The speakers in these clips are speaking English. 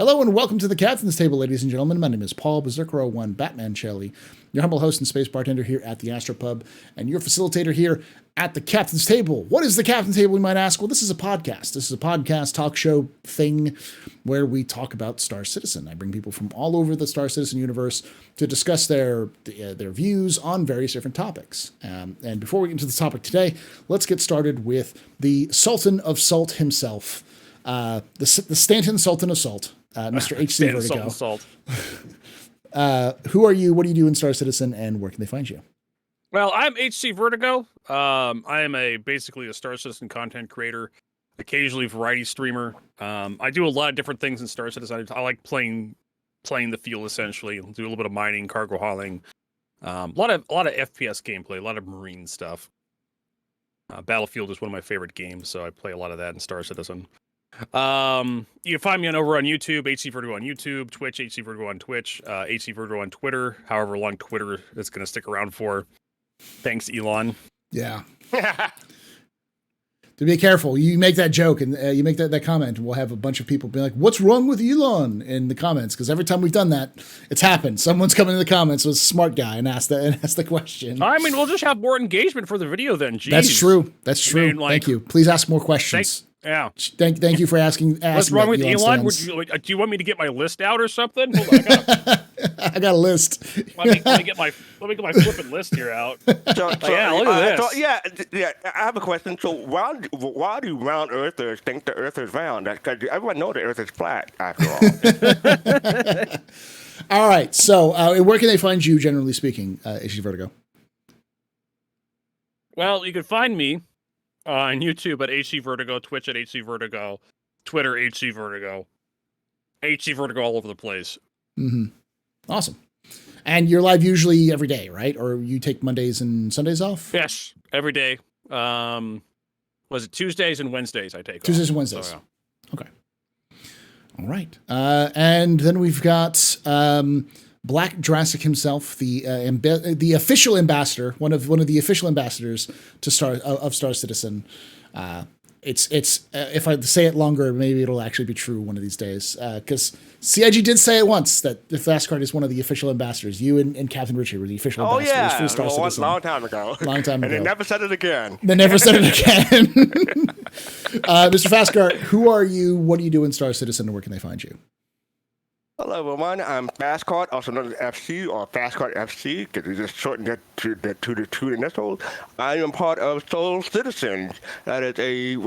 Hello and welcome to the Captain's Table, ladies and gentlemen. My name is Paul Berserker01 Batman Shelley, your humble host and space bartender here at the AstroPub, and your facilitator here at the Captain's Table. What is the Captain's Table, we might ask? Well, this is a podcast. This is a podcast talk show thing where we talk about Star Citizen. I bring people from all over the Star Citizen universe to discuss their views on various different topics. And before we get into the topic today, let's get started with the Sultan of Salt himself, the Stanton Sultan of Salt. Mr. HC Vertigo. Who are you? What do you do in Star Citizen, and where can they find you? Well, I'm HC Vertigo. I am basically a Star Citizen content creator, occasionally variety streamer. I do a lot of different things in Star Citizen. I like playing the field essentially. Do a little bit of mining, cargo hauling, a lot of FPS gameplay, a lot of marine stuff. Battlefield is one of my favorite games, so I play a lot of that in Star Citizen. You can find me over on YouTube, HC Vertigo on YouTube, Twitch, HC Vertigo on Twitch, HC Vertigo on Twitter, however long Twitter is going to stick around for. Thanks, Elon. Yeah. To be careful, you make that joke and you make that comment, and we'll have a bunch of people be like, "What's wrong with Elon?" in the comments, because every time we've done that, it's happened. Someone's come in the comments with a smart guy and asked the question. I mean, we'll just have more engagement for the video then. Jeez. That's true. That's true. I mean, Thank you. Please ask more questions. Yeah. Thank you for asking. What's wrong with Elon? Do you want me to get my list out or something? Hold on, I got a list. Let me get my flipping list here out. Yeah, look at this. Yeah. I have a question. So why do round earthers think the Earth is round? Because everyone knows the Earth is flat after all. All right. So where can they find you, generally speaking, HC Vertigo? Well, you can find me on YouTube at HC Vertigo, Twitch at HC Vertigo, Twitter HC Vertigo, HC Vertigo all over the place. Mm-hmm. Awesome. And you're live usually every day, right? Or you take Mondays and Sundays off? Yes, every day. Was it Tuesdays and Wednesdays I take Tuesdays off. and Wednesdays. So, yeah. Okay. All right. And then we've got Black Jurassic himself, the official ambassador, one of the official ambassadors to Star Citizen. It's if I say it longer, maybe it'll actually be true one of these days. Because CIG did say it once that the Fascara is one of the official ambassadors. You and Captain Richard were the official ambassadors for Star Citizen. Long time ago. And they never said it again. Mr. Fascara, who are you? What do you do in Star Citizen, and where can they find you? Hello, everyone. I'm Fascara, also known as FC or Fascara FC, because we just shortened it to the initials. I am part of Soul Citizens. That is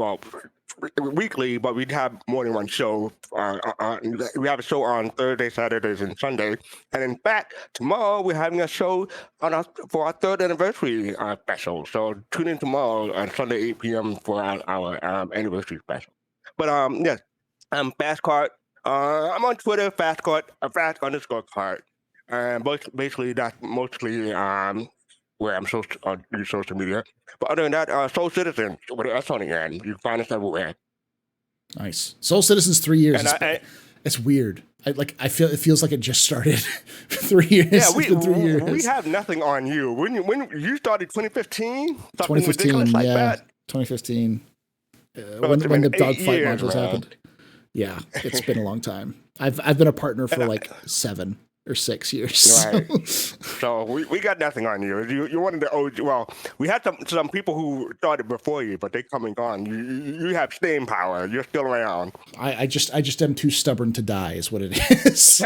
weekly, but we have more than one show. We have a show on Thursday, Saturdays, and Sunday. And in fact, tomorrow we're having a show for our third anniversary special. So tune in tomorrow on Sunday, 8 p.m. for our anniversary special. But yes, I'm Fascara. I'm on Twitter, fast_cart. And basically, that's mostly where I'm supposed to do social media. But other than that, Soul Citizen, with an S on the end. You can find us everywhere. Nice. Soul Citizen's 3 years. It's weird. I feel it feels like it just started 3 years. Yeah, it's been 3 years. We have nothing on you. When you started 2015, 2015, like yeah, that. 2015. When the dogfight modules man. happened. Yeah, it's been a long time. I've been a partner for like 7 or 6 years. Right. So we got nothing on you. You wanted the OG. Well, we had some people who started before you, but they come and gone. You have staying power. You're still around. I just am too stubborn to die, is what it is.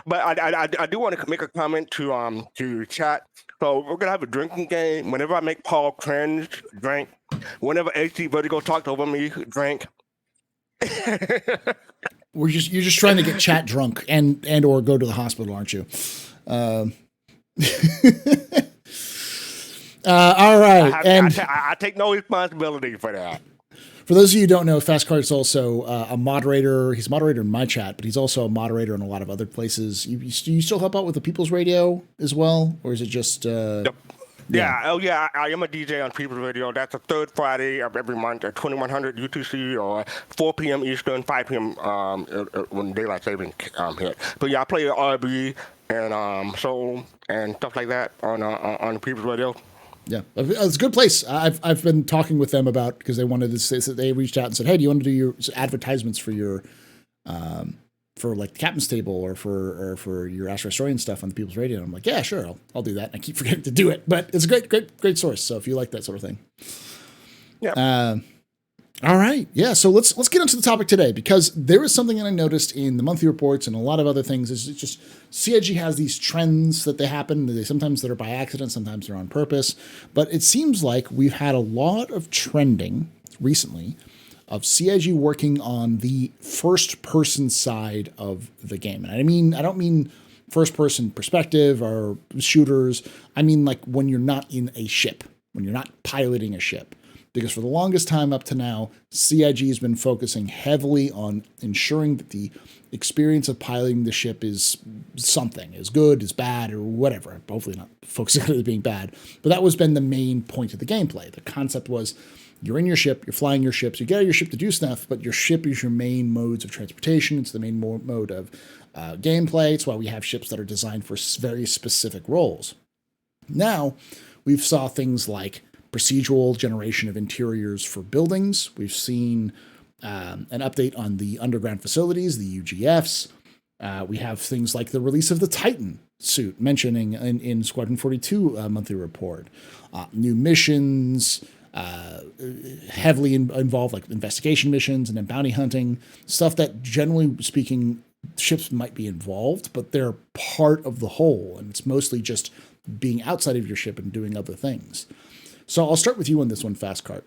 but I do want to make a comment to chat. So we're gonna have a drinking game. Whenever I make Paul cringe, drink. Whenever HC Vertigo talked over me, drink. You're just trying to get chat drunk and or go to the hospital, aren't you? All right. I take no responsibility for that. For those of you who don't know, Fascara is also a moderator. He's a moderator in my chat, but he's also a moderator in a lot of other places. You still help out with the People's Radio as well, or is it just? Yep. Yeah. I am a DJ on People's Radio. That's the third Friday of every month at 2100 UTC or 4 p.m. Eastern, 5 p.m. When daylight saving hit. But yeah, I play R&B and soul and stuff like that on People's Radio. Yeah, it's a good place. I've been talking with them about, because they wanted to say, so they reached out and said, hey, do you want to do your advertisements for your for like the captain's table or for your Astro Historian stuff on the People's Radio. And I'm like, yeah, sure, I'll do that. And I keep forgetting to do it, but it's a great source. So if you like that sort of thing. Yeah. All right. Yeah. So let's get into the topic today, because there is something that I noticed in the monthly reports and a lot of other things. Is it's just CIG has these trends that they happen. Sometimes they're by accident, sometimes they're on purpose. But it seems like we've had a lot of trending recently of CIG working on the first person side of the game. And I don't mean first person perspective or shooters. I mean like when you're not in a ship, when you're not piloting a ship. Because for the longest time up to now, CIG has been focusing heavily on ensuring that the experience of piloting the ship is something, is good, is bad, or whatever. Hopefully not focusing on it being bad. But that was been the main point of the gameplay. The concept was you're in your ship, you're flying your ships, you get out of your ship to do stuff, but your ship is your main modes of transportation. It's the main mode of gameplay. It's why we have ships that are designed for very specific roles. Now, we've saw things like procedural generation of interiors for buildings. We've seen an update on the underground facilities, the UGFs. We have things like the release of the Titan suit, mentioning in Squadron 42 monthly report. New missions, heavily involved, like investigation missions and then bounty hunting, stuff that generally speaking, ships might be involved, but they're part of the whole. And it's mostly just being outside of your ship and doing other things. So I'll start with you on this one, Fastcart.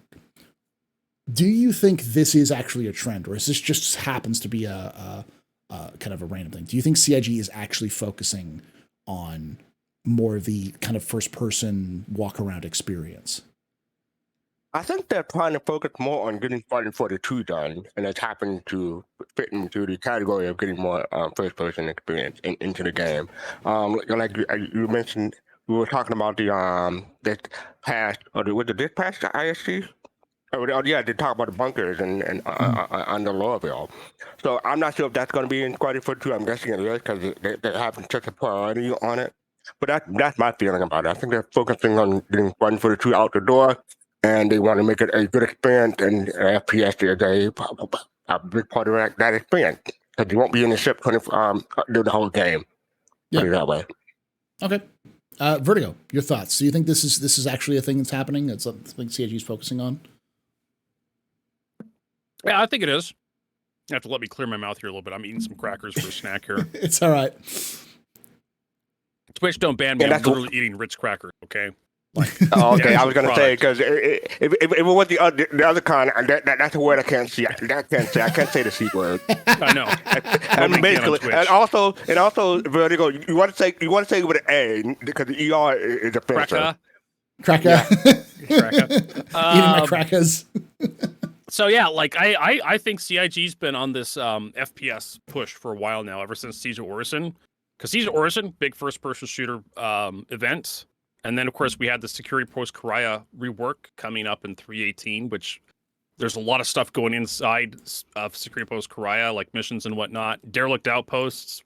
Do you think this is actually a trend, or is this just happens to be a kind of a random thing? Do you think CIG is actually focusing on more of the kind of first-person walk-around experience? I think they're trying to focus more on getting Squadron 42 done, and it's happened to fit into the category of getting more first-person experience into the game. Like you mentioned, we were talking about the this past, or was it this past ISC? Oh yeah, they talk about the bunkers and under Lorville. So I'm not sure if that's going to be in Squadron 42. I'm guessing it is because they have such a priority on it. But that's my feeling about it. I think they're focusing on getting Squadron 42 out the door, and they want to make it a good experience. And FPS is a big part of that experience, because you won't be in the ship do the whole game. Put it that way. Okay. Vertigo, your thoughts? Do you think this is actually a thing that's happening? It's something CIG is focusing on? Yeah, I think it is. You have to let me clear my mouth here a little bit. I'm eating some crackers for a snack here. It's all right. Twitch, don't ban me. I'm literally eating Ritz crackers, okay? Like, okay, I was going to say, because if it was the other kind, that's a word I can't say. I can't say the C word. I know. And basically, and also, Vertigo, you want to say it with an A, because the ER is offensive. Cracker. Yeah. Eating my crackers. So yeah, like I think CIG's been on this FPS push for a while now, ever since Siege of Orison. Because Siege of Orison, big first-person shooter event. And then, of course, we had the Security Post Karaya rework coming up in 3.18, which there's a lot of stuff going inside of Security Post Karaya, like missions and whatnot. Derelict Outposts,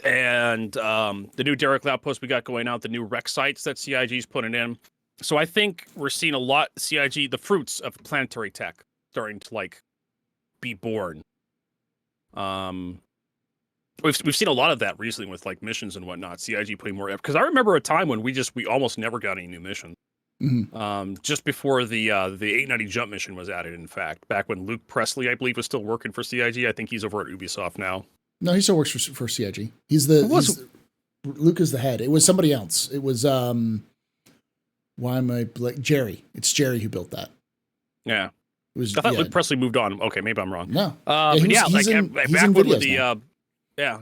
and the new Derelict Outpost we got going out, the new rec sites that CIG's putting in. So I think we're seeing a lot, CIG, the fruits of planetary tech starting to, like, be born. We've seen a lot of that recently with like missions and whatnot. CIG putting more effort, because I remember a time when we almost never got any new missions. Mm-hmm. Just before the 890 jump mission was added. In fact, back when Luke Presley, I believe, was still working for CIG. I think he's over at Ubisoft now. No, he still works for CIG. Luke is the head. It was somebody else. It was Jerry. It's Jerry who built that. Yeah. I thought Luke Presley moved on. Okay, maybe I'm wrong. No.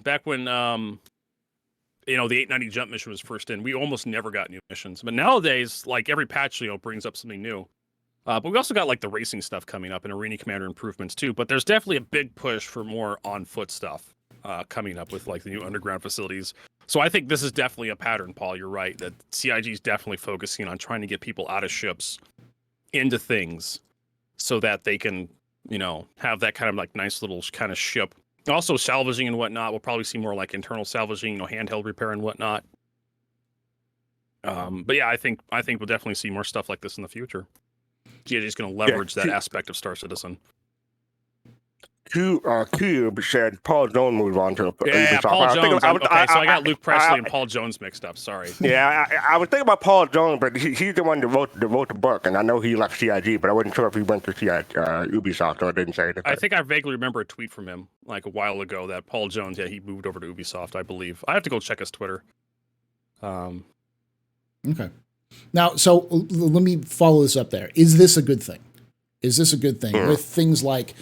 Back when the 890 jump mission was first in, we almost never got new missions. But nowadays, like every patch, brings up something new. But we also got like the racing stuff coming up and Arena Commander improvements too. But there's definitely a big push for more on foot stuff coming up with like the new underground facilities. So I think this is definitely a pattern, Paul. You're right that CIG is definitely focusing on trying to get people out of ships into things so that they can, have that kind of like nice little kind of ship. Also, salvaging and whatnot. We'll probably see more like internal salvaging, handheld repair and whatnot. But yeah, I think we'll definitely see more stuff like this in the future. CIG is going to leverage that aspect of Star Citizen. Cube said Paul Jones moved on to Yeah, Ubisoft. Paul Jones. I I got Luke Presley and Paul Jones mixed up. Sorry. Yeah, I was thinking about Paul Jones, but he's the one that wrote the book, and I know he left CIG, but I wasn't sure if he went to Ubisoft, so I didn't say anything. I think I vaguely remember a tweet from him like a while ago that Paul Jones, he moved over to Ubisoft, I believe. I have to go check his Twitter. Okay. Now, so let me follow this up there. Is this a good thing? Is this a good thing with things like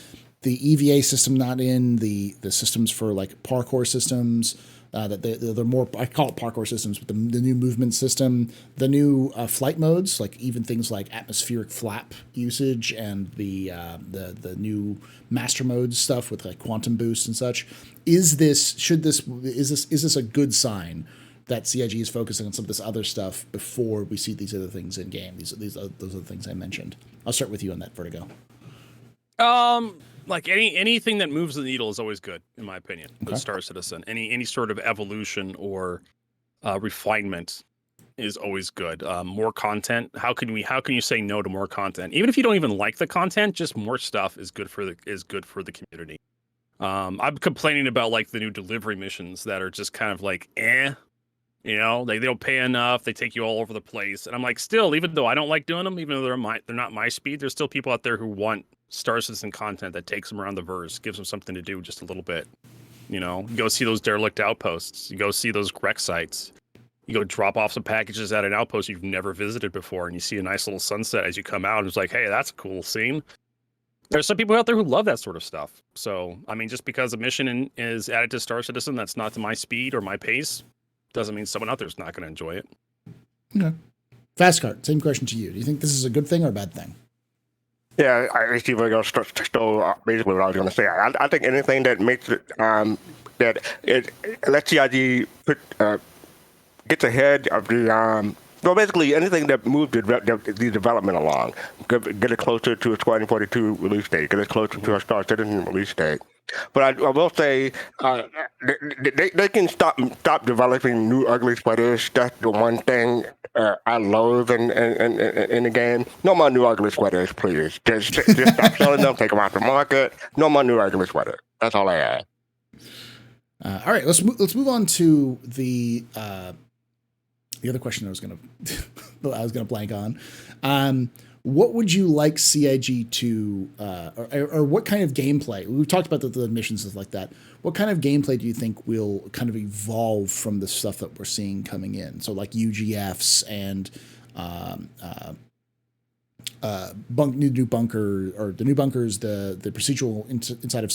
the EVA system not in, the systems for like parkour systems, that they're more, I call it parkour systems, but the new movement system, the new flight modes, like even things like atmospheric flap usage and the new master mode stuff with like quantum boost and such. Is this a good sign that CIG is focusing on some of this other stuff before we see these other things in game? Those are the things I mentioned. I'll start with you on that, Vertigo. Like anything that moves the needle is always good, in my opinion. The Star Citizen, any sort of evolution or refinement is always good. More content. How can you say no to more content? Even if you don't even like the content, just more stuff is good for the community. I'm complaining about like the new delivery missions that are just kind of like you know, they don't pay enough. They take you all over the place, and I'm like, still, even though I don't like doing them, even though they're not my speed, there's still people out there who want Star Citizen content that takes them around the verse, gives them something to do just a little bit. You know, you go see those derelict outposts. You go see those wreck sites. You go drop off some packages at an outpost you've never visited before, and you see a nice little sunset as you come out, and it's like, hey, that's a cool scene. There's some people out there who love that sort of stuff. So, I mean, just because a mission is added to Star Citizen that's not to my speed or my pace doesn't mean someone out there is not going to enjoy it. Okay. Fascara, same question to you. Do you think this is a good thing or a bad thing? Yeah, I see where you're stole basically what I was going to say. I think anything that makes it that it lets CIG gets ahead of the well, basically anything that moves the development along, get it closer to a Squadron 42 release date, get it closer to a Star Citizen release date. But I will say they can stop developing new ugly sweaters. That's the one thing I loathe in the game. No more new ugly sweaters, please. Just stop selling them. Take them out the market. No more new ugly sweaters. That's all I add. All right, let's move on to the other question I was gonna blank on. What would you like CIG to, or what kind of gameplay? We've talked about the missions and stuff like that. What kind of gameplay do you think will kind of evolve from the stuff that we're seeing coming in? So like UGFs and new bunker, or the new bunkers, the procedural inside of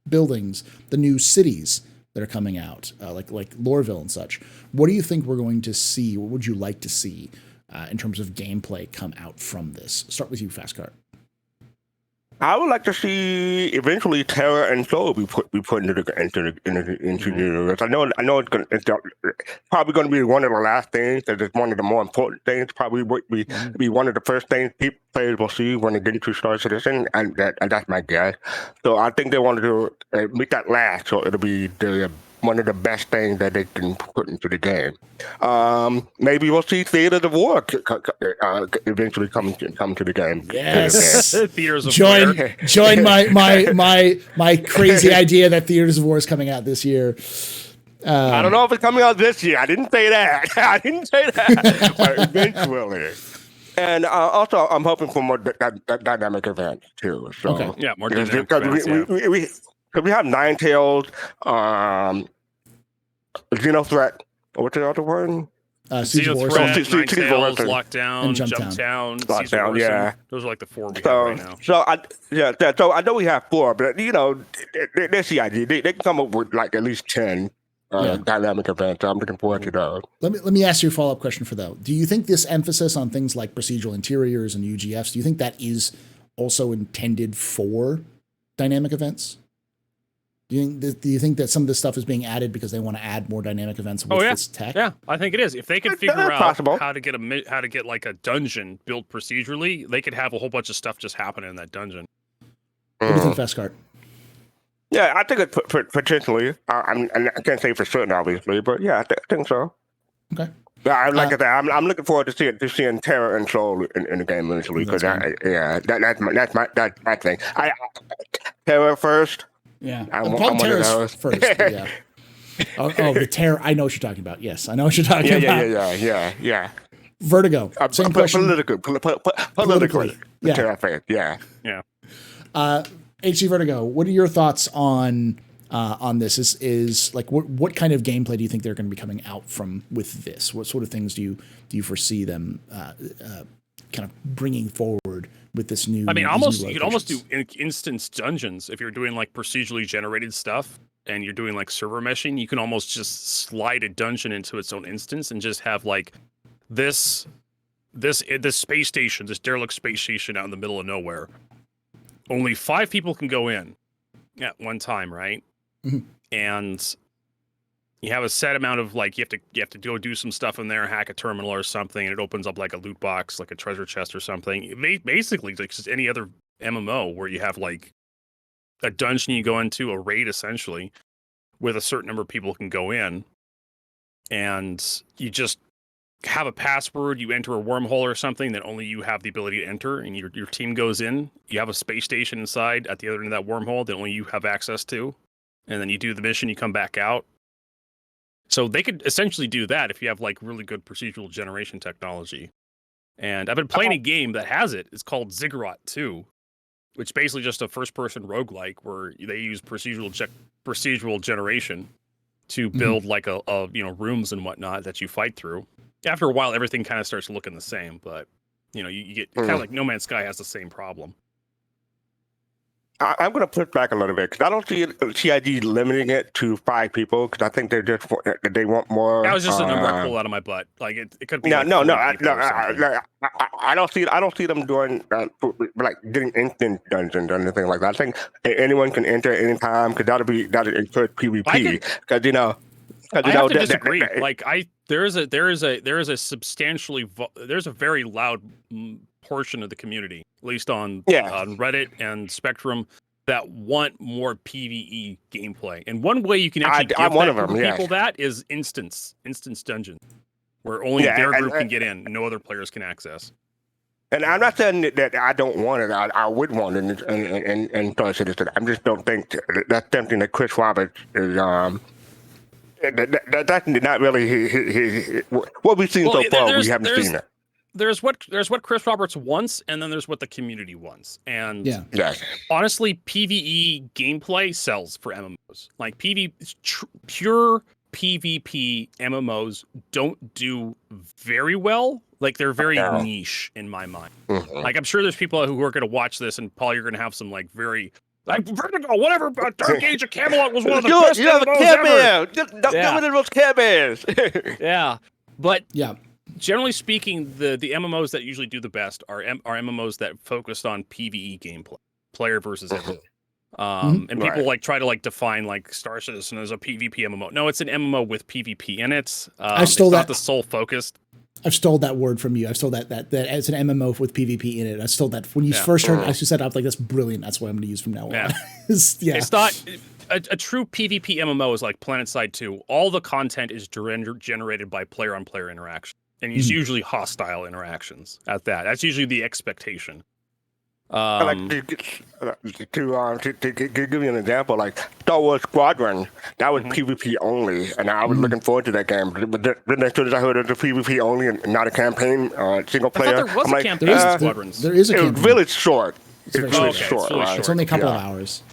buildings, the new cities that are coming out, like Lorville and such. What do you think we're going to see? What would you like to see in terms of gameplay come out from this? Start with you, Fascara. I would like to see eventually Terra and Soul be put into the universe. I know it's probably going to be one of the last things. That is one of the more important things. Probably would be one of the first things players will see when they get into Star Citizen, and that's my guess. So I think they wanted to make that last, so it'll be one of the best things that they can put into the game. Maybe we'll see Theaters of War eventually come to the game. Yes, Theaters of War. Join my crazy idea that Theaters of War is coming out this year. I don't know if it's coming out this year. I didn't say that. But eventually. And also, I'm hoping for more dynamic events too. So, okay. Yeah, more dynamic events. Because we have Nine Tails, Xenothreat, what's the other one? Xenothreat, Nine Tails, Lockdown, and Jumptown, Lockdown, yeah. Those are like the four we have right now. So I know we have four, but you know, they're CIG. They can come up with like at least 10 dynamic events. I'm looking forward to those. Let me ask you a follow-up question for though. Do you think this emphasis on things like procedural interiors and UGFs, do you think that is also intended for dynamic events? Do you think that some of this stuff is being added because they want to add more dynamic events with this tech? Yeah, I think it is. If they could figure out how to get like a dungeon built procedurally, they could have a whole bunch of stuff just happening in that dungeon. What do you think, Fascara? Yeah, I think it potentially. I can't say for certain, obviously, but yeah, I think so. Okay. Like I said, I'm looking forward to seeing Terror and Soul in the game eventually because that's my thing. Terror first. Yeah, I'm probably one of Terra's those. first. But yeah. Oh, the Terror. I know what you're talking about. Yes, I know what you're talking about. Yeah. Vertigo. Same question. Politically. Yeah. Terror fan. Yeah. HC Vertigo. What are your thoughts on this? Is like what kind of gameplay do you think they're going to be coming out from with this? What sort of things do you foresee them kind of bringing forward with this new? I mean, you could almost do instance dungeons if you're doing like procedurally generated stuff and you're doing like server meshing. You can almost just slide a dungeon into its own instance and just have like this space station, this derelict space station out in the middle of nowhere. Only 5 people can go in at one time, right? Mm-hmm. And you have a set amount of like you have to go do some stuff in there, hack a terminal or something, and it opens up like a loot box, like a treasure chest or something. Basically, like just any other MMO where you have like a dungeon you go into, a raid essentially, with a certain number of people can go in, and you just have a password, you enter a wormhole or something that only you have the ability to enter, and your team goes in. You have a space station inside at the other end of that wormhole that only you have access to, and then you do the mission, you come back out. So they could essentially do that if you have like really good procedural generation technology. And I've been playing a game that has it. It's called Ziggurat 2, which is basically just a first-person roguelike where they use procedural generation to build like a rooms and whatnot that you fight through. After a while, everything kind of starts looking the same, but you get kind of like No Man's Sky has the same problem. I'm going to push back a little bit because I don't see CIG limiting it to 5 people because I think they want more. That was just a number I pulled out of my butt. Like it could be. I don't see them doing like getting instant dungeons or anything like that. I think anyone can enter at any time because that'll encourage PvP because I have to disagree. There is a very loud portion of the community, at least on Reddit and Spectrum, that want more PvE gameplay. And one way you can actually give people that is instance dungeons, where only their group can get in, no other players can access. And I'm not saying that I don't want it. I would want it in Star Citizen. I just don't think that's something that Chris Roberts is. That's not really what we've seen so far. We haven't seen it. There's what Chris Roberts wants, and then there's what the community wants. And honestly, PvE gameplay sells for MMOs. Like pure PvP MMOs don't do very well. Like they're very niche in my mind. Mm-hmm. Like I'm sure there's people who are going to watch this, and Paul, you're going to have some like very like Vertigo, whatever. Dark Age of Camelot was one of the best MMOs ever. Get rid of those cameos. Yeah, but generally speaking, the MMOs that usually do the best are MMOs that focused on PvE gameplay, player versus enemy. And people like try to like define like Star Citizen as a PvP MMO. No, it's an MMO with PvP in it. I stole it's that. Not the sole focused. I've stole that word from you. I've stole that as an MMO with PvP in it. I stole that when you first heard it. I said, I was like, that's brilliant. That's what I'm going to use from now on. It's not a true PvP MMO is like PlanetSide 2. All the content is generated by player-on-player interaction, and it's usually hostile interactions. At that, that's usually the expectation. To give you an example, like Star Wars Squadron, that was PvP only, and I was looking forward to that game. But then as soon as I heard it was PvP only and not a campaign, single player, I thought there was a campaign in Squadrons. There is a campaign. It was really short. It's really short. It's only a couple of hours.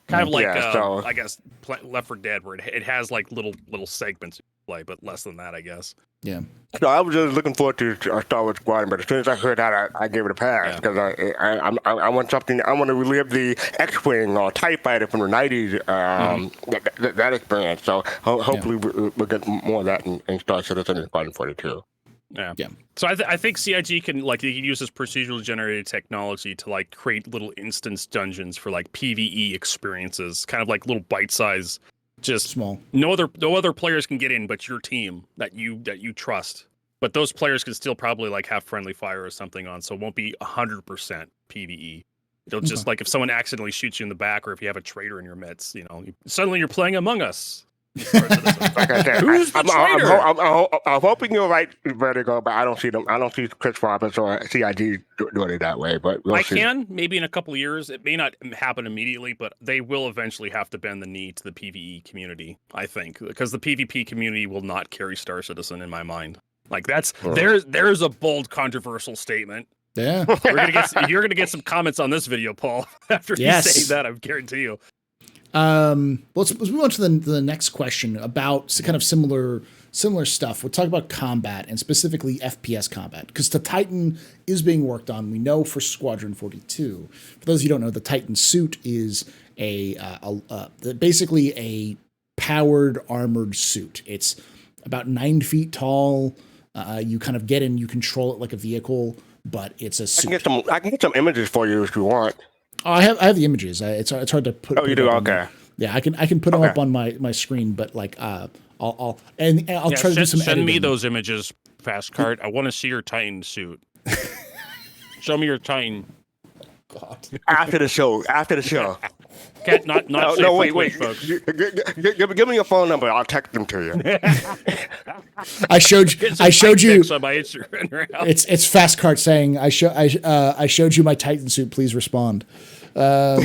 Kind of like, I guess, Left 4 Dead, where it has like little segments you play, but less than that, I guess. Yeah. So I was just looking forward to Star Wars Squadron, but as soon as I heard that, I gave it a pass because I want something. I want to relive the X-wing or TIE fighter from the '90s. That experience. So hopefully we'll get more of that in Star Citizen and Squadron 42. Yeah. So I think CIG can use this procedurally generated technology to like create little instance dungeons for like PvE experiences, kind of like little bite-size. Just small. No other players can get in, but your team that you trust. But those players can still probably like have friendly fire or something on, so it won't be 100% PvE. It'll just like if someone accidentally shoots you in the back, or if you have a traitor in your midst, suddenly you're playing Among Us. in Star Citizen. Like I said, Who's the traitor? I'm hoping you're right, Vertigo, but I don't see them. I don't see Chris Roberts or CIG doing it that way. But we'll I see. can, maybe in a couple of years. It may not happen immediately, but they will eventually have to bend the knee to the PvE community, I think, because the PvP community will not carry Star Citizen in my mind. Like that's there's a bold, controversial statement. Yeah, you're gonna get some comments on this video, Paul. After you say that, I guarantee you. Let's move on to the next question about kind of similar stuff. We'll talk about combat and specifically FPS combat because the Titan is being worked on. We know for Squadron 42. For those of you who don't know, the Titan suit is basically a powered armored suit. It's about 9 feet tall. You kind of get in, you control it like a vehicle, but it's a suit. I can get some images for you if you want. Oh, I have the images. It's hard to put. Oh, you do? Okay. Yeah, I can put them up on my screen, but like I'll try to do some. Send me those images, Fastcart. I want to see your Titan suit. Show me your Titan. God. After the show. Okay, not no, wait, folks. Give me your phone number. I'll text them to you. I showed you. On my Instagram. It's Fastcart saying I showed you my Titan suit. Please respond. But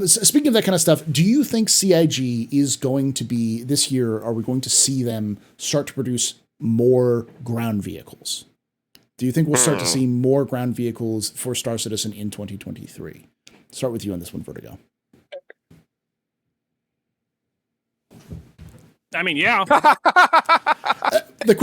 speaking of that kind of stuff, do you think CIG is going to be this year? Are we going to see them start to produce more ground vehicles? Do you think we'll start to see more ground vehicles for Star Citizen in 2023? Start with you on this one, Vertigo. I mean, yeah. The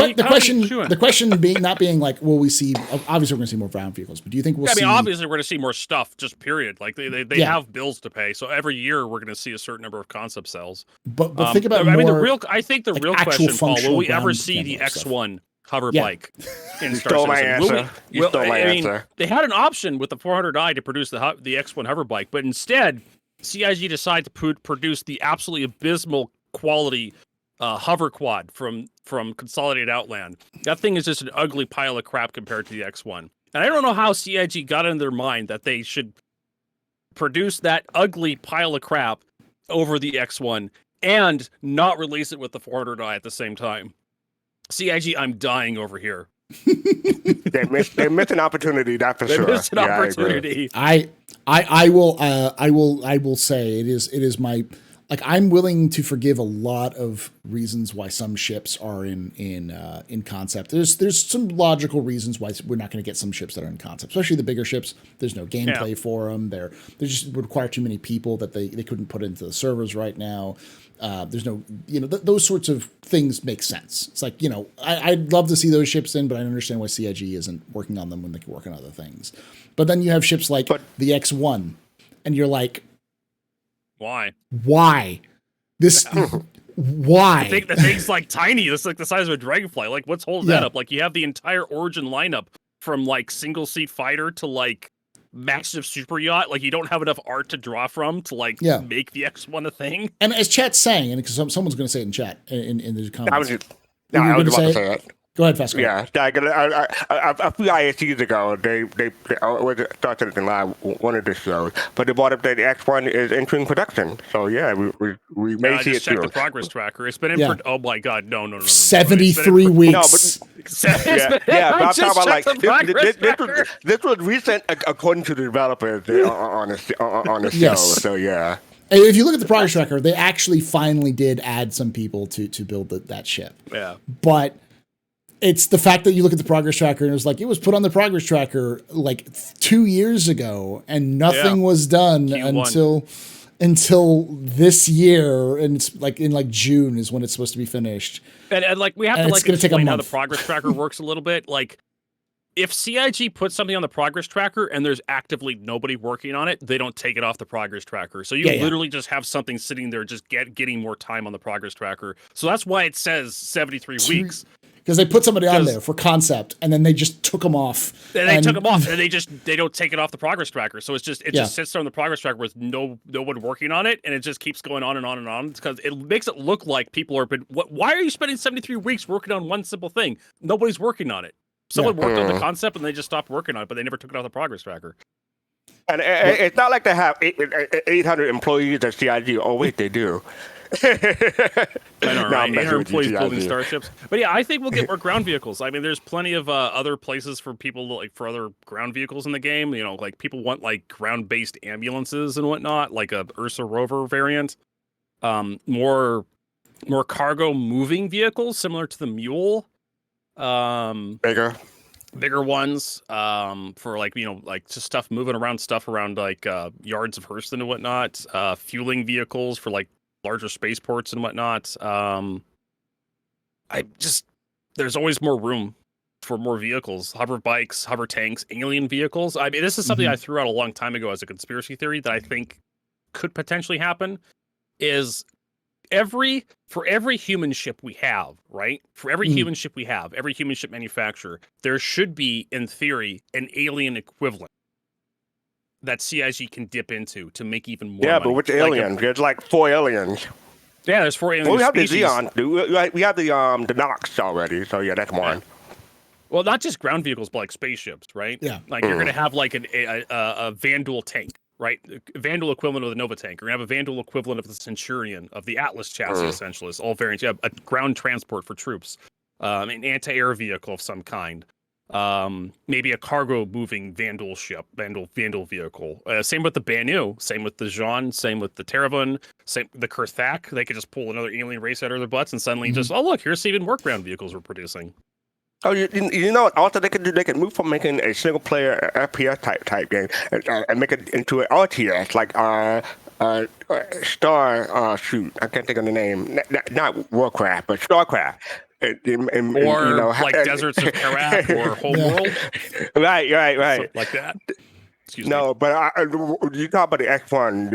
question being not being like, will we see? Obviously, we're going to see more ground vehicles, but do you think we'll see? I mean, obviously, we're going to see more stuff. Just period. Like they have bills to pay, so every year we're going to see a certain number of concept cells. But think about. I mean, the real question, Paul, will we ever see the X1 hover bike in Star Citizen? You stole my answer. They had an option with the 400i to produce the X1 hover bike, but instead, CIG decided to produce the absolutely abysmal quality hover quad from Consolidated Outland. That thing is just an ugly pile of crap compared to the X1. And I don't know how CIG got in their mind that they should produce that ugly pile of crap over the X1 and not release it with the 400i at the same time. CIG, I'm dying over here. They missed an opportunity, that's for sure. They missed an opportunity. I will say it is my. Like, I'm willing to forgive a lot of reasons why some ships are in concept. There's some logical reasons why we're not going to get some ships that are in concept, especially the bigger ships. There's no gameplay for them. They just would require too many people that they couldn't put into the servers right now. There's no, those sorts of things make sense. It's like, I'd love to see those ships in, but I understand why CIG isn't working on them when they can work on other things. But then you have ships like the X1, and you're like, Why? This? Why? The thing's like tiny. It's like the size of a dragonfly. Like, what's holding that up? Like, you have the entire Origin lineup from like single seat fighter to like massive super yacht. Like, you don't have enough art to draw from to like make the X1 a thing. And as chat's saying, and because someone's going to say it in chat in the comments. I was about to say that. Go ahead, Fascara. Yeah, a few ISCs ago, they Star Citizen Live wanted this show, but they brought up that the X1 is entering production. So yeah, we may see it soon. Check the progress tracker. It's been in. Oh my God, no. 73 weeks. But I'm talking about like this was recent according to the developers on the show. So yeah. If you look at the progress tracker, they actually finally did add some people to build that ship. Yeah, but. It's the fact that you look at the progress tracker and it was like, it was put on the progress tracker like 2 years ago and nothing was done until this year. And it's like in like June is when it's supposed to be finished. And like, we have to like explain how the progress tracker works a little bit. Like, if CIG puts something on the progress tracker and there's actively nobody working on it, they don't take it off the progress tracker. So you literally just have something sitting there just getting more time on the progress tracker. So that's why it says 73 weeks. Because they put somebody on there for concept, and then they just took them off. And they took them off, and they don't take it off the progress tracker. So it's just just sits there on the progress tracker with no one working on it, and it just keeps going on and on and on. Because it makes it look like people are. Why are you spending 73 weeks working on one simple thing? Nobody's working on it. Someone worked on the concept, and they just stopped working on it, but they never took it off the progress tracker. And it's not like they have 800 employees at CIG. Oh, wait, they do. I know, No, right? I'm messing 800 with you, employees building CIG. starships. But yeah, I think we'll get more ground vehicles. I mean, there's plenty of other places for people like for other ground vehicles in the game. You know, like people want like ground-based ambulances and whatnot, like a Ursa Rover variant. More cargo moving vehicles similar to the Mule. Bigger ones for like, you know, like just stuff moving around, stuff around like yards of Hurston and whatnot. Fueling vehicles for like larger spaceports and whatnot. There's always more room for more vehicles, hover bikes, hover tanks, alien vehicles. I mean, this is something I threw out a long time ago as a conspiracy theory that I think could potentially happen. Is for every human ship we have, right? For every human ship we have, every human ship manufacturer, there should be, in theory, an alien equivalent that CIG can dip into to make even more Yeah, money. but which aliens? There's like 4 aliens. Yeah, there's 4 alien Well, we have species. the Xeon. We have the Nox already. So yeah, that's one. Well, not just ground vehicles, but like spaceships, right? Yeah. Like you're going to have like a Vanduul tank, right? A Vanduul equivalent of the Nova tank. You're going to have a Vanduul equivalent of the Centurion, of the Atlas chassis, essentially. It's all variants. You have a ground transport for troops, an anti-air vehicle of some kind, maybe a cargo moving Vanduul ship, Vanduul vehicle. Same with the Banu, same with the Jean, same with the Terravon, same the Kurthak. They could just pull another alien race out of their butts and suddenly just, oh look, here's even more ground vehicles we're producing. Oh, you know what? Also, they can move from making a single player FPS type game and make it into an RTS like Star shoot. I can't think of the name. Not Warcraft, but Starcraft. Or you know, like Deserts of Karak or Homeworld. Right. Something like that. Excuse me. No, but you talk about the X1.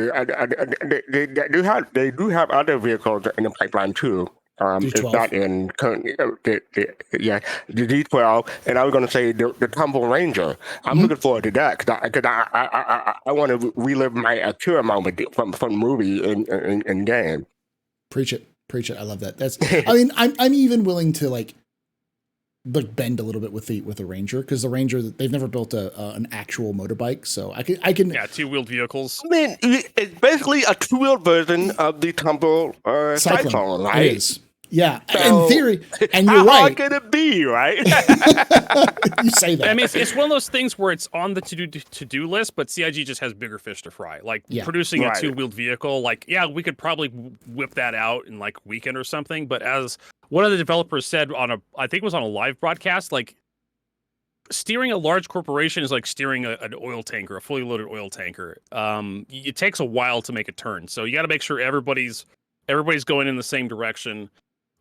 They do have other vehicles in the pipeline too. It's not in current, the D12, and I was going to say the Tumble Ranger. I'm looking forward to that because I want to relive my Akira moment from the movie in game. Preach it. I love that. That's. I mean, I'm even willing to like bend a little bit with the Ranger, because the Ranger, they've never built an actual motorbike, so I can. Yeah, 2-wheeled vehicles. I mean, it's basically a 2-wheeled version of the Tumble Cyclone, right? It is. Yeah, So, in theory, and you're how right. hard can it be, right? You say that. I mean, it's one of those things where it's on the to-do list, but CIG just has bigger fish to fry. Like producing a 2-wheeled vehicle, like, yeah, we could probably whip that out in like a weekend or something. But as one of the developers said I think it was on a live broadcast, like steering a large corporation is like steering an oil tanker, a fully loaded oil tanker. It takes a while to make a turn, so you got to make sure everybody's going in the same direction.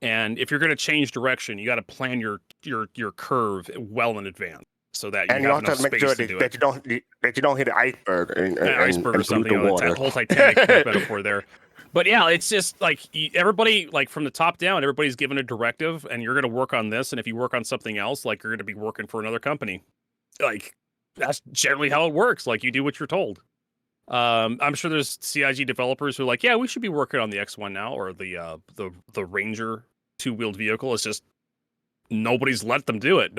And if you're going to change direction, you got to plan your curve well in advance so that you have enough space to do it. That you don't hit an iceberg and iceberg or something. The water. That whole Titanic metaphor there. But yeah, it's just like everybody, like from the top down, everybody's given a directive, and you're going to work on this. And if you work on something else, like you're going to be working for another company. Like that's generally how it works. Like you do what you're told. I'm sure there's CIG developers who are like, yeah, we should be working on the X1 now, or the Ranger 2-wheeled vehicle. It's just nobody's let them do it.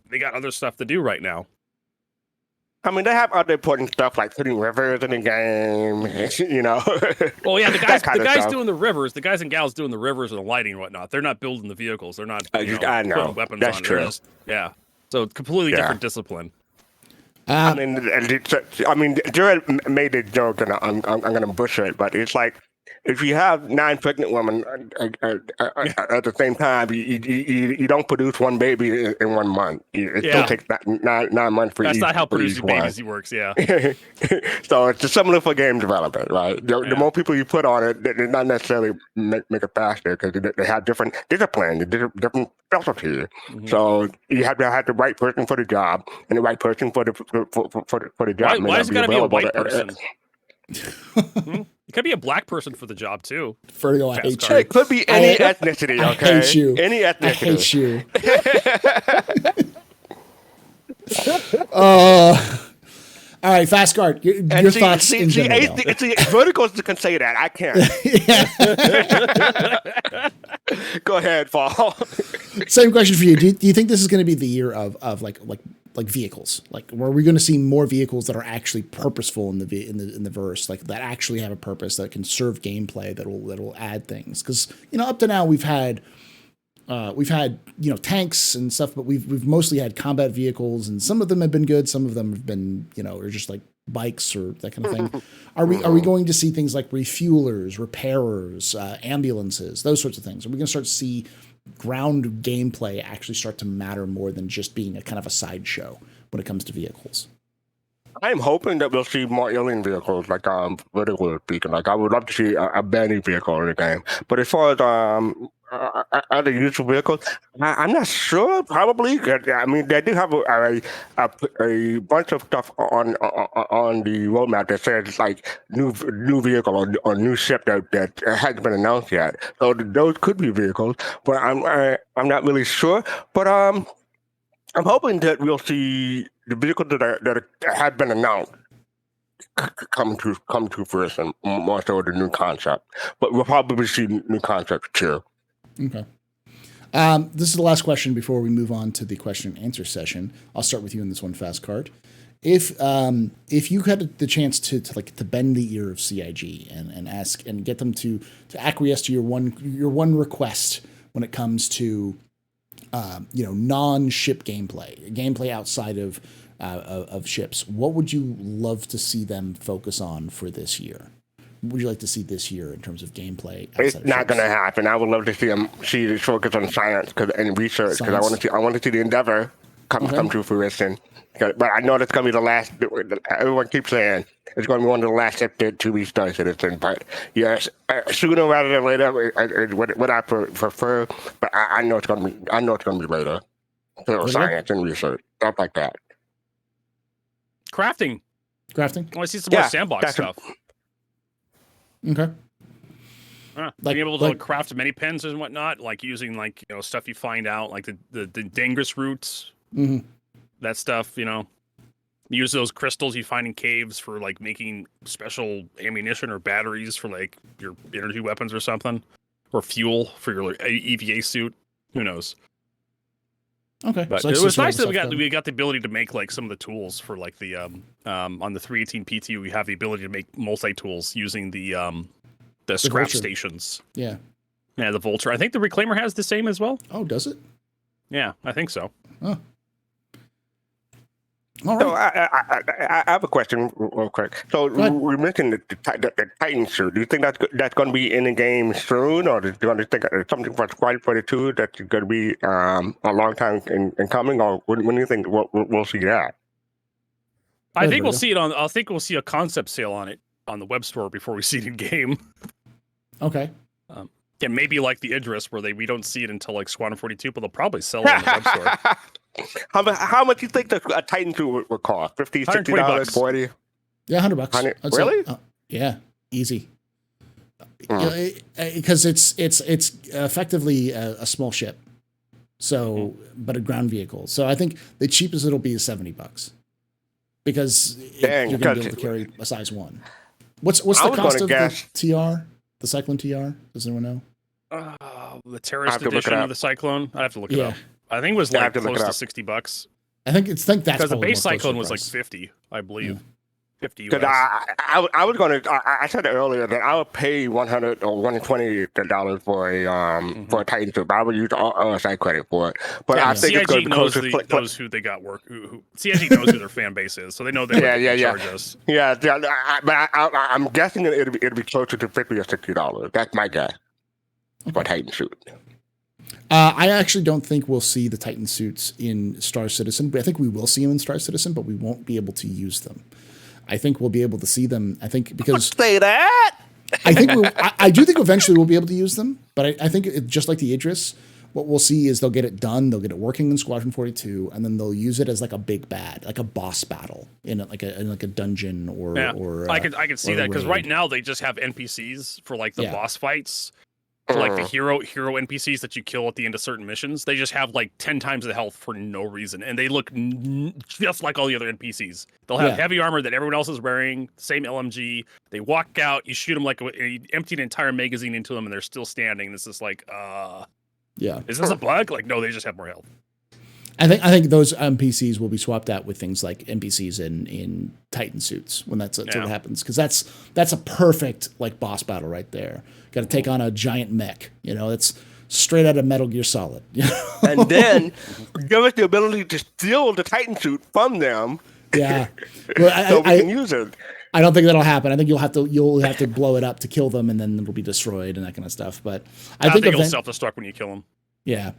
They got other stuff to do right now. I mean, they have other important stuff like putting rivers in the game, you know. Well, yeah, the guys doing the rivers, the guys and gals doing the rivers and the lighting and whatnot. They're not building the vehicles. They're not I know. putting weapons That's on. True. Yeah, so completely different discipline. I mean, Jared made a joke, and I'm going to butcher it, but it's like if you have 9 pregnant women at the same time, you don't produce one baby in 1 month. It still takes 9 months for each. That's not how producing babies works. Yeah. So it's similar for game development, right? The more people you put on it, they not necessarily make it faster because they have different disciplines, different specialties. Mm-hmm. So you have to have the right person for the job and the right person for the job. Why is it got to be a white person? It could be a black person for the job too. Vertigo, I hate you. It could be any ethnicity. Okay, I hate you. Any ethnicity. I hate you. All right, Fascara, your thoughts in general. Verdigos can say that. I can't. Go ahead, Paul. Same question for you. Do you think this is going to be the year of like vehicles? Like, where are we going to see more vehicles that are actually purposeful in the verse, like that actually have a purpose that can serve gameplay that will add things? Because up to now we've had tanks and stuff, but we've mostly had combat vehicles, and some of them have been good, some of them have been are just like bikes or that kind of thing. Are we going to see things like refuelers, repairers, ambulances, those sorts of things? Are we going to start to see ground gameplay actually start to matter more than just being a kind of a sideshow when it comes to vehicles? I'm hoping that we'll see more alien vehicles, like Verdigos speaking. Like, I would love to see a banding vehicle in the game. But as far as other useful vehicles, I'm not sure. Probably. I mean, they do have a bunch of stuff on the roadmap that says like new vehicle or new ship that hasn't been announced yet. So those could be vehicles, but I'm not really sure. But I'm hoping that we'll see the vehicles that have been announced come to fruition more so the new concept. But we'll probably see new concepts too. Okay. This is the last question before we move on to the question and answer session. I'll start with you in this one, Fast Card. If you had the chance to bend the ear of CIG and ask and get them to acquiesce to your one request when it comes to non-ship gameplay outside of ships, what would you love to see them focus on for this year? What would you like to see this year in terms of gameplay? It's not going to happen. I would love to see them focus on science and research, because I want to see the Endeavor come to fruition. But I know that's going to be the last. Everyone keeps saying it's going to be one of the last to be Star Citizen. But yes, sooner rather than later, what I prefer. But I know it's going to be later. So science and research, stuff like that. Crafting. I want to see some more sandbox stuff. Okay. Being able to craft many pens and whatnot, like using stuff you find out, like the dangerous roots, that stuff. Use those crystals you find in caves for like making special ammunition or batteries for like your energy weapons or something, or fuel for your EVA suit. Who knows? Okay, but it was nice that we got the ability to make like some of the tools for like the on the 318 PT. We have the ability to make multi tools using the scrap Vulture stations. Yeah, the Vulture. I think the Reclaimer has the same as well. Oh, does it? Yeah, I think so. Oh. All right. So I have a question real quick. So we mentioned the Titan suit. Do you think that's going to be in the game soon, or do you think something for Squad 42 that's going to be a long time in coming, or when do you think we'll see that? I think we'll see it on. I think we'll see a concept sale on it on the web store before we see it in game. Okay. And maybe like the Idris, where we don't see it until like Squadron 42, but they'll probably sell it on the web store. How much do you think a Titan suit would cost? $50, $60, $40? Yeah, $100. Really? Yeah, easy. Because it's effectively a small ship, so but a ground vehicle. So I think the cheapest it'll be is $70, because you're going to be able to carry a size 1. What's the cost of the TR? The Cyclone TR? Does anyone know? The terrorist edition of the Cyclone. I have to look it up. I think it was like close to $60. I think that's because the base Cyclone was like 50, I believe. Yeah. 50 US. I was going to. I said earlier that I would pay $100 or $120 for a Titan suit, but I would use all side credit for it. But I think CIG it's going to be closer. knows who they got work. CIG knows who their fan base is, so they know they charge us. Yeah. But I'm guessing it'll be closer to $50 or $60. That's my guess for a Titan suit. I actually don't think we'll see the Titan suits in Star Citizen, but I think we will see them in Star Citizen, but we won't be able to use them. I think we'll be able to see them. I think because say that. I do think eventually we'll be able to use them, but I think just like the Idris, what we'll see is they'll get it done, they'll get it working in Squadron 42, and then they'll use it as like a big bad, like a boss battle in a dungeon or. I could see that, because right now they just have NPCs for like the boss fights. For like the hero NPCs that you kill at the end of certain missions, they just have like 10 times the health for no reason, and they look just like all the other NPCs. They'll have heavy armor that everyone else is wearing, same LMG. They walk out, you shoot them like you empty an entire magazine into them, and they're still standing. And it's just like, is this a bug? Like, no, they just have more health. I think those NPCs will be swapped out with things like NPCs in Titan suits when that's what happens, because that's a perfect like boss battle right there. Got to take on a giant mech. It's straight out of Metal Gear Solid. And then give us the ability to steal the Titan suit from them. Yeah, well, so we can use it. I don't think that'll happen. I think you'll have to blow it up to kill them, and then it'll be destroyed and that kind of stuff. But I think it'll self-destruct when you kill them. Yeah.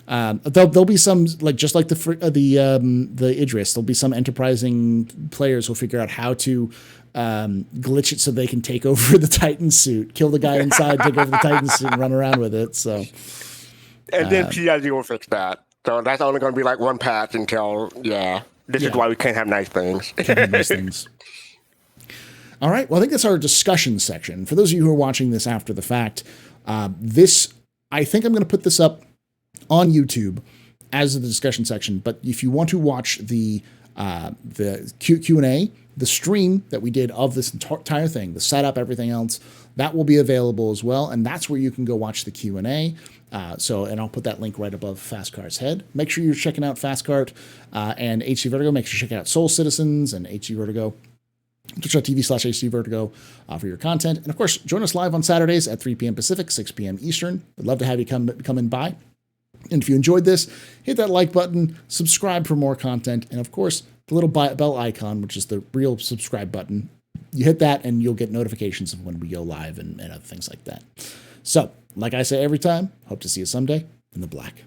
There'll be some, like just like the Idris, there'll be some enterprising players who'll figure out how to glitch it so they can take over the Titan suit, kill the guy inside, take over the Titan suit, and run around with it. So, and then PIG will fix that. So that's only going to be like one patch until This is why we can't have nice things. Can't have nice things. All right. Well, I think that's our discussion section. For those of you who are watching this after the fact, I think I'm going to put this up on YouTube as the discussion section. But if you want to watch the Q&A, the stream that we did of this entire thing, the setup, everything else, that will be available as well. And that's where you can go watch the Q&A. And I'll put that link right above Fastcar's head. Make sure you're checking out Fastcar and HC Vertigo. Make sure you check out Soul Citizens and HC Vertigo. Twitch.tv/HC Vertigo for your content. And of course, join us live on Saturdays at 3 p.m. Pacific, 6 p.m. Eastern. We'd love to have you come in by. And if you enjoyed this, hit that like button, subscribe for more content, and of course, the little bell icon, which is the real subscribe button. You hit that and you'll get notifications of when we go live and other things like that. So, like I say every time, hope to see you someday in the black.